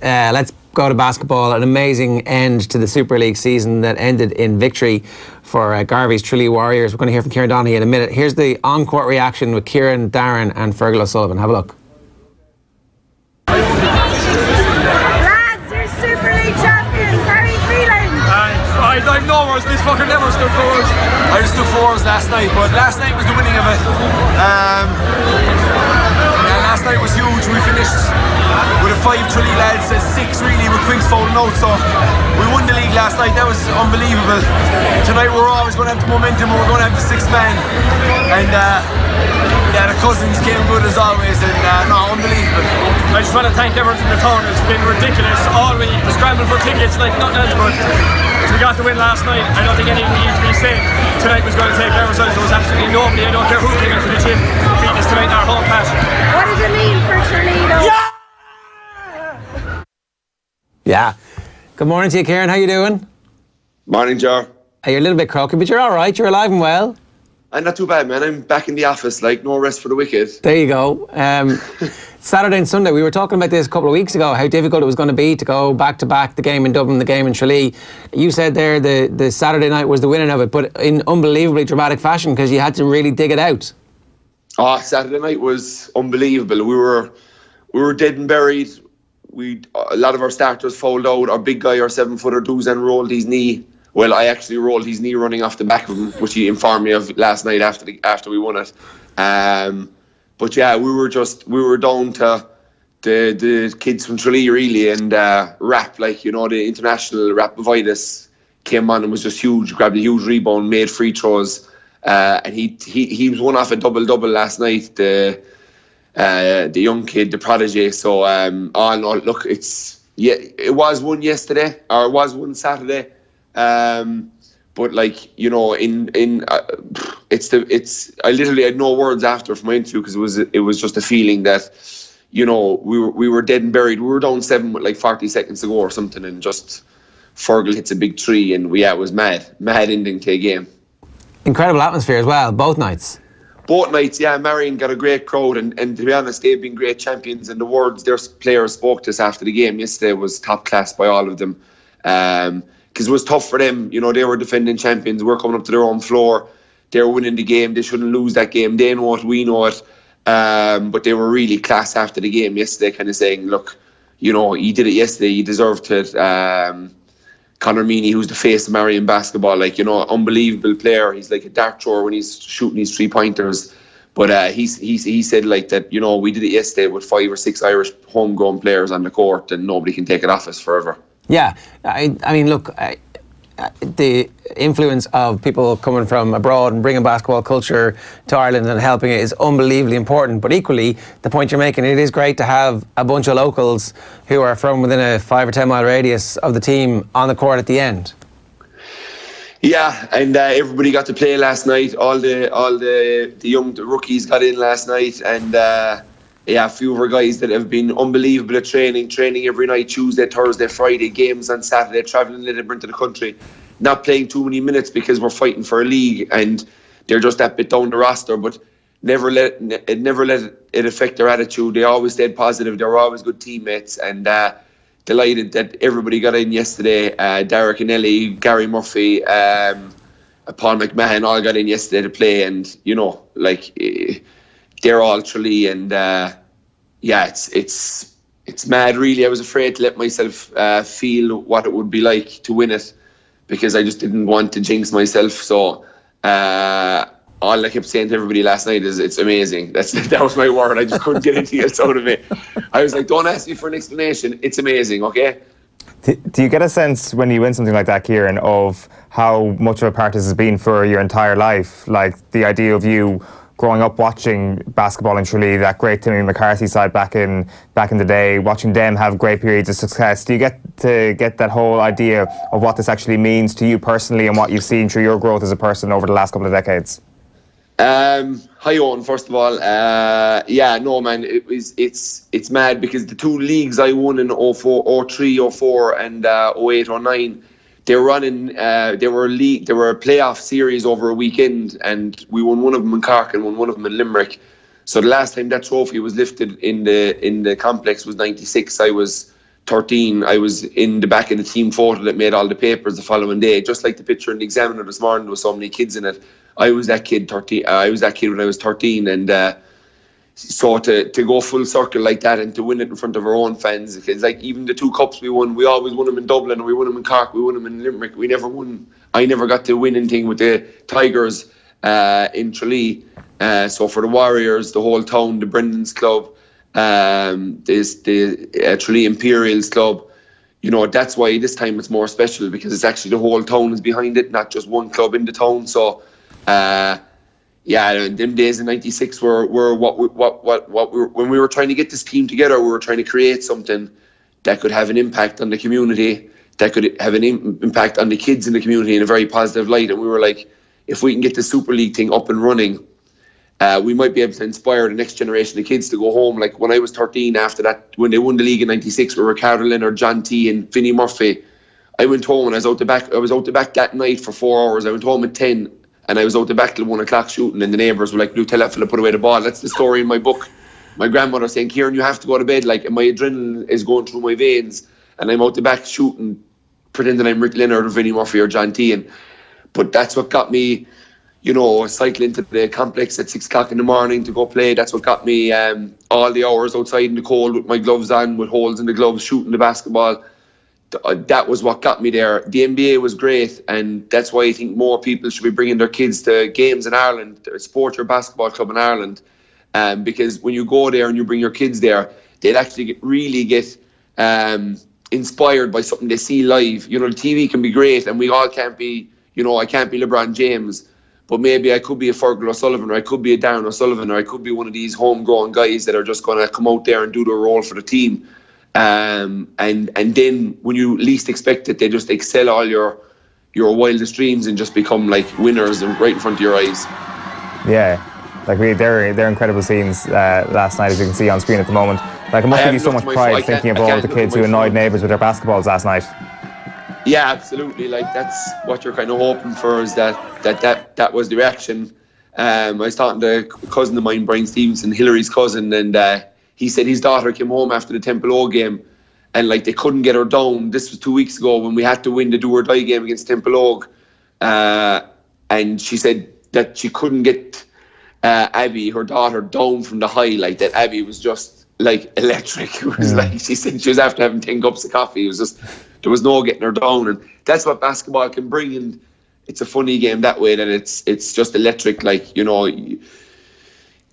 let's go to basketball. An amazing end to the Super League season that ended in victory for Garvey's Tralee Warriors. We're going to hear from Kieran Donaghy in a minute. Here's the on-court reaction with Kieran, Darren and Fergal O'Sullivan. Have a look. Lads, you're Super League champions. How are you feeling? I've no words. This fucker never stood for us. I just stood for us last night, but last night was the winning of it. Last night was huge. We finished with a 5 Tralee lads, 6 really with Quicks falling out, so we won the league last night. That was unbelievable. Tonight we're always going to have the momentum, we're going to have the 6th man, and the cousins came good as always, and no, unbelievable. I just want to thank everyone from the town. It's been ridiculous all week, the scramble for tickets like nothing else, but we got the win last night. I don't think anything needs to be said. Tonight was going to take our results. There was absolutely nobody, I don't care who came into the gym, beating us tonight in our home patch. What does it mean for Tralee though? Yeah. Good morning to you, Kieran. How you doing? Morning, Jar. You're a little bit croaky, but you're all right. You're alive and well. I'm not too bad, man. I'm back in the office, like no rest for the wicked. There you go. Saturday and Sunday, we were talking about this a couple of weeks ago, how difficult it was going to be to go back-to-back, the game in Dublin, the game in Tralee. You said there the Saturday night was the winning of it, but in unbelievably dramatic fashion because you had to really dig it out. Oh, Saturday night was unbelievable. We were dead and buried. A lot of our starters fouled out. Our big guy, our 7-footer, Duzan, rolled his knee. Well, I actually rolled his knee running off the back of him, which he informed me of last night after we won it. But yeah, we were down to the kids from Tralee really, and Rap, like, you know, the international Rap Vitus came on and was just huge, grabbed a huge rebound, made free throws, and he was one off a double last night. The young kid, the prodigy. So no, look, it was one yesterday, or it was one Saturday. But like, you know, I literally had no words after from my interview because it was just a feeling that, you know, we were dead and buried. We were down 7 with like 40 seconds to go or something, and just Fergal hits a big 3, and it was mad ending to a game. Incredible atmosphere as well, both nights. Both nights, yeah. Marion got a great crowd, and to be honest, they've been great champions, and the words their players spoke to us after the game yesterday was top class by all of them. Because it was tough for them, you know, they were defending champions, we're coming up to their own floor, they're winning the game, they shouldn't lose that game, they know it, we know it, but they were really class after the game yesterday, kind of saying, look, you know, he did it yesterday, he deserved it. Conor Meany, who's the face of Marion basketball, like, you know, unbelievable player, he's like a dart thrower when he's shooting his 3-pointers, but he said like that, you know, we did it yesterday with 5 or 6 Irish homegrown players on the court, and nobody can take it off us forever. Yeah, I mean, look, the influence of people coming from abroad and bringing basketball culture to Ireland and helping it is unbelievably important. But equally, the point you're making, it is great to have a bunch of locals who are from within a 5 or 10 mile radius of the team on the court at the end. Yeah, and everybody got to play last night. All the young rookies got in last night, and yeah, a few of our guys that have been unbelievable at training every night, Tuesday, Thursday, Friday, games on Saturday, travelling a little bit into the country, not playing too many minutes because we're fighting for a league, and they're just that bit down the roster, but never let it affect their attitude. They always stayed positive. They were always good teammates, and delighted that everybody got in yesterday. Derek and Ellie, Gary Murphy, Paul McMahon all got in yesterday to play, and you know, like they're all Tralee, and yeah, it's mad really. I was afraid to let myself feel what it would be like to win it, because I just didn't want to jinx myself. So all I kept saying to everybody last night is, it's amazing. That was my word. I just couldn't get anything else out of it. I was like, don't ask me for an explanation. It's amazing, okay? Do you get a sense when you win something like that, Kieran, of how much of a part this has been for your entire life? Like the idea of you growing up watching basketball in Tralee, that great Timmy McCarthy side back in the day, watching them have great periods of success. Do you get to get that whole idea of what this actually means to you personally and what you've seen through your growth as a person over the last couple of decades? Hi Owen, first of all. Yeah, no man, it's mad, because the 2 leagues I won in 04, 03, 04 and 08, 09, they were running. They were a playoff series over a weekend, and we won one of them in Cork and won one of them in Limerick. So the last time that trophy was lifted in the complex was '96. I was 13, I was in the back of the team photo that made all the papers the following day, just like the picture in the Examiner this morning. There was so many kids in it. I was that kid 13. I was that kid when I was 13, and so to go full circle like that and to win it in front of our own fans, because like even the 2 cups we won, we always won them in Dublin, and we won them in Cork, we won them in Limerick. We never won. I never got the winning thing with the Tigers in Tralee. So for the Warriors, the whole town, the Brendan's Club, there's the Tralee Imperials Club, you know, that's why this time it's more special, because it's actually the whole town is behind it, not just one club in the town. So yeah, them days in '96 were when we were trying to get this team together, we were trying to create something that could have an impact on the community, that could have an impact on the kids in the community in a very positive light. And we were like, if we can get the Super League thing up and running, we might be able to inspire the next generation of kids to go home. Like when I was 13, after that, when they won the league in '96 with Ricardo Leonard, John T and Vinnie Murphy, I went home and I was out the back that night for 4 hours. I went home at 10 and I was out the back till 1 o'clock shooting, and the neighbours were like, "Blue, tell that fella put away the ball." That's the story in my book. My grandmother saying, "Kieran, you have to go to bed," like, and my adrenaline is going through my veins, and I'm out the back shooting, pretending I'm Rick Leonard or Vinnie Murphy or John T. But that's what got me, you know, cycling to the complex at 6 o'clock in the morning to go play. That's what got me all the hours outside in the cold with my gloves on, with holes in the gloves, shooting the basketball. That was what got me there. The NBA was great, and that's why I think more people should be bringing their kids to games in Ireland, support your basketball club in Ireland, because when you go there and you bring your kids there, they'll actually really get inspired by something they see live. You know, the TV can be great, and we all can't be, you know, I can't be LeBron James, but maybe I could be a Fergal O'Sullivan, or I could be a Darren O'Sullivan, or I could be one of these homegrown guys that are just going to come out there and do their role for the team. And then when you least expect it, they just excel all your wildest dreams and just become like winners and right in front of your eyes. Yeah, like they're incredible scenes last night, as you can see on screen at the moment. Like, it must give you so much pride thinking of all the kids who annoyed neighbours with their basketballs last night. Yeah, absolutely. Like, that's what you're kind of hoping for, is that was the reaction. I was talking to a cousin of mine, Brian Stevenson, Hillary's cousin, and he said his daughter came home after the Temple O game, and like they couldn't get her down. This was 2 weeks ago when we had to win the do or die game against Temple O, and she said that she couldn't get Abby, her daughter, down from the high. Like, that Abby was just like electric. It was like, she said she was after having 10 cups of coffee. It was just, there was no getting her down, and that's what basketball can bring. And it's a funny game that way, that it's just electric. Like, you know.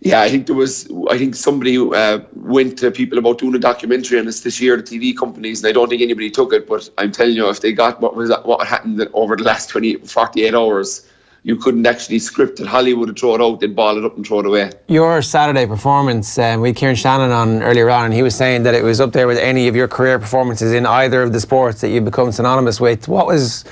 Yeah, I think somebody went to people about doing a documentary on this year, the TV companies, and I don't think anybody took it, but I'm telling you, if they got what happened over the last 48 hours, you couldn't actually script it. Hollywood would throw it out, they'd ball it up and throw it away. Your Saturday performance, we had Kieran Shannon on earlier on, and he was saying that it was up there with any of your career performances in either of the sports that you've become synonymous with. What was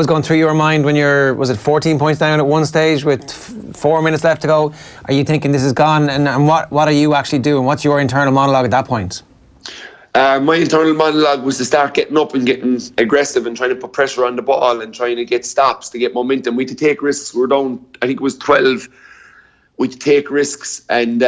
going through your mind when was it 14 points down at one stage with 4 minutes left to go? Are you thinking this is gone? And what are you actually doing? What's your internal monologue at that point? My internal monologue was to start getting up and getting aggressive and trying to put pressure on the ball and trying to get stops, to get momentum. We had to take risks. We were down, I think it was 12. We had to take risks, and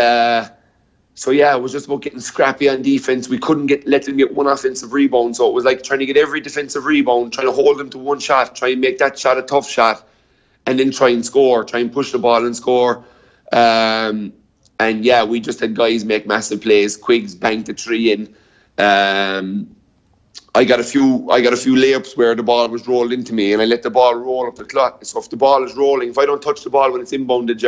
so yeah, it was just about getting scrappy on defense. We couldn't let them get one offensive rebound, so it was like trying to get every defensive rebound, trying to hold them to one shot, try and make that shot a tough shot, and then try and score, try and push the ball and score. And yeah, we just had guys make massive plays. Quiggs banked a three in. I got a few layups where the ball was rolled into me, and I let the ball roll up the clock. So if the ball is rolling, if I don't touch the ball when it's inbounded,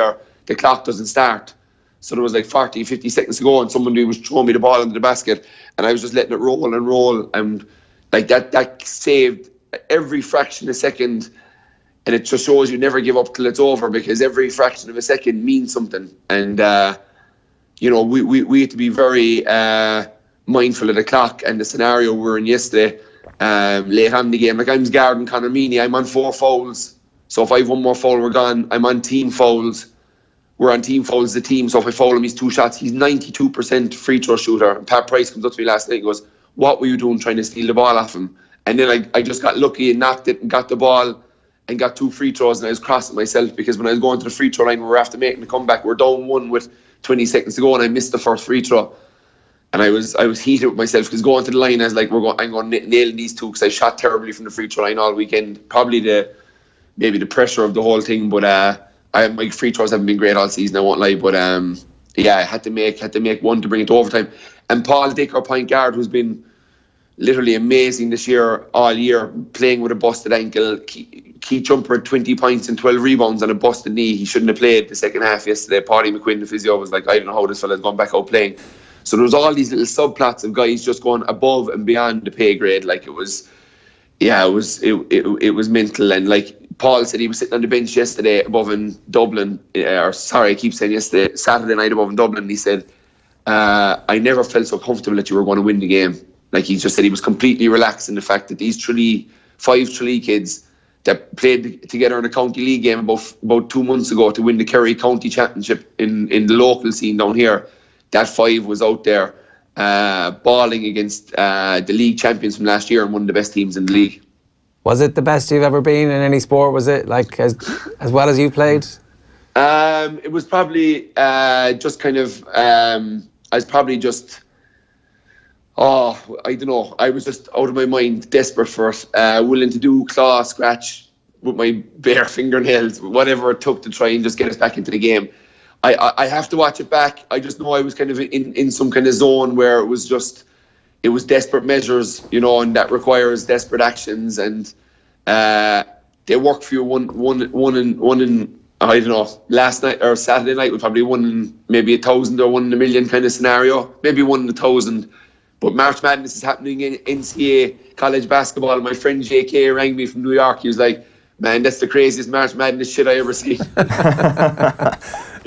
the clock doesn't start. So there was like 40, 50 seconds to go, and somebody was throwing me the ball into the basket, and I was just letting it roll, and like that saved every fraction of a second. And it just shows you never give up till it's over, because every fraction of a second means something. And you know, we had to be very mindful of the clock and the scenario we were in yesterday. Late on in the game, like, I'm guarding Conor Meany, I'm on 4 fouls. So if I have one more foul, we're gone. I'm on team fouls. We're on team fouls, the team. So if I foul him, he's 2 shots. He's 92% free throw shooter. And Pat Price comes up to me last night and goes, "What were you doing trying to steal the ball off him?" And then I just got lucky and knocked it and got the ball and got 2 free throws, and I was crossing myself, because when I was going to the free throw line, we were after making the comeback. We're down 1 with 20 seconds to go, and I missed the first free throw. And I was heated with myself because going to the line, I was like, I'm going nailing these two because I shot terribly from the free throw line all weekend. Probably maybe the pressure of the whole thing, but my free throws haven't been great all season, I won't lie. But I had to make one to bring it to overtime. And Paul Dick, our point guard, who's been literally amazing this year, all year, playing with a busted ankle. Key jumper, 20 points and 12 rebounds on a busted knee. He shouldn't have played the second half yesterday. Paddy McQuinn, the physio, was like, I don't know how this fella's gone back out playing. So there was all these little subplots of guys just going above and beyond the pay grade. Like it was mental. And like Paul said, he was sitting on the bench yesterday above in Dublin, Saturday night above in Dublin. And he said, I never felt so comfortable that you were going to win the game. Like he just said, he was completely relaxed in the fact that these five Tralee kids that played together in a county league game about 2 months ago to win the Kerry County Championship in the local scene down here, that 5 was out there balling against the league champions from last year and one of the best teams in the league. Was it the best you've ever been in any sport? Was it like as well as you played? It was probably just kind of I was probably just I don't know, I was just out of my mind, desperate for it, willing to do claw scratch with my bare fingernails, whatever it took to try and just get us back into the game. I have to watch it back. I just know I was kind of in some kind of zone where it was desperate measures, you know, and that requires desperate actions, and they work for you one in I don't know, last night or Saturday night was probably 1 in maybe 1,000 or 1 in a million kind of scenario, maybe 1 in 1,000. But March Madness is happening in NCAA college basketball, and my friend JK rang me from New York. He was like, man, that's the craziest March Madness shit I ever seen.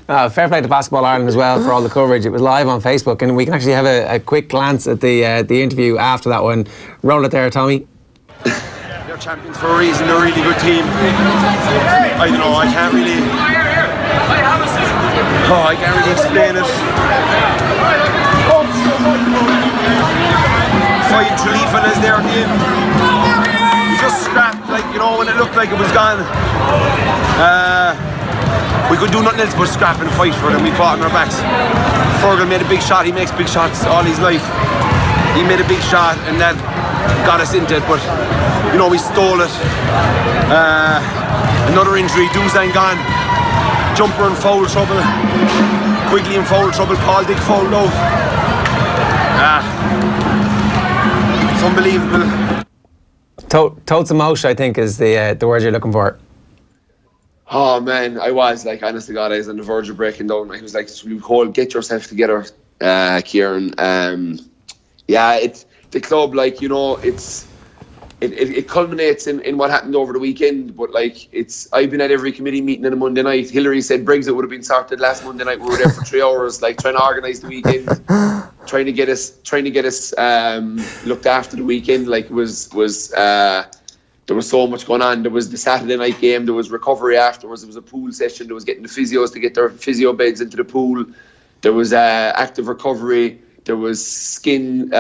Fair play to Basketball Ireland as well for all the coverage. It was live on Facebook, and we can actually have a quick glance at the interview after that one. Roll it there, Tommy. They're champions for a reason. They're a really good team. I don't know, I can't really explain it. 5 Tralee fellas there at the end. We just scrapped, like, you know, when it looked like it was gone. We could do nothing else but scrap and fight for it, and we fought on our backs. Fergal made a big shot. He makes big shots all his life. He made a big shot, and that got us into it, but you know, we stole it. Another injury, Duzan gone. Jumper in foul trouble. Quigley in foul trouble. Paul Dick fouled out. It's unbelievable. Totes emotion, I think, is the word you're looking for. Oh man, I was like, honest to God, I was on the verge of breaking down. I was like, get yourself together, Kieran. It's the club, like, you know, it culminates in what happened over the weekend, but like, I've been at every committee meeting on a Monday night. Hillary said Brexit would have been sorted last Monday night. We were there for 3 hours, like, trying to organise the weekend, trying to get us looked after the weekend. Like, there was so much going on. There was the Saturday night game, there was recovery afterwards, there was a pool session, there was getting the physios to get their physio beds into the pool, there was active recovery, there was skin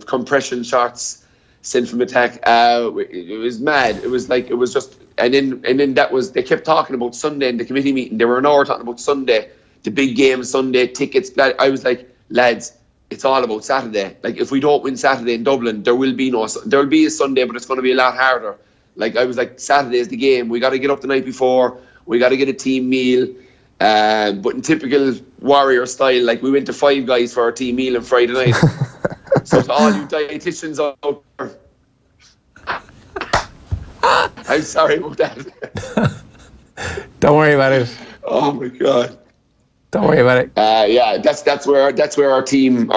compression shots sent from attack. It was mad. It was just, and then that was, they kept talking about Sunday in the committee meeting. They were an hour talking about Sunday, the big game Sunday, tickets. I was like, lads, it's all about Saturday. Like, if we don't win Saturday in Dublin, there will be a Sunday, but it's going to be a lot harder. Like, I was like, Saturday is the game. We got to get up the night before. We got to get a team meal. But in typical Warrior style, like, we went to Five Guys for our team meal on Friday night. So to all you dietitians out there, I'm sorry about that. Don't worry about it. Oh my God. Don't worry about it. Yeah, that's where our team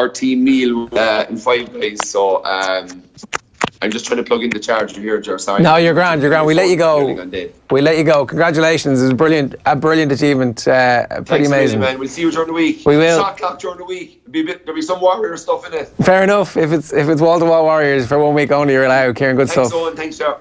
meal in Five Guys. So I'm just trying to plug in the charger here, Ger. Sorry. No, you're grand. We let you go. Congratulations. It was a brilliant achievement. Pretty amazing, man. We'll see you during the week. We will. Shot clock during the week. There'll be some Warrior stuff in it. Fair enough. If it's wall to wall Warriors for 1 week only, you're allowed. Kieran, good stuff. Thanks, Owen. Thanks, Ger.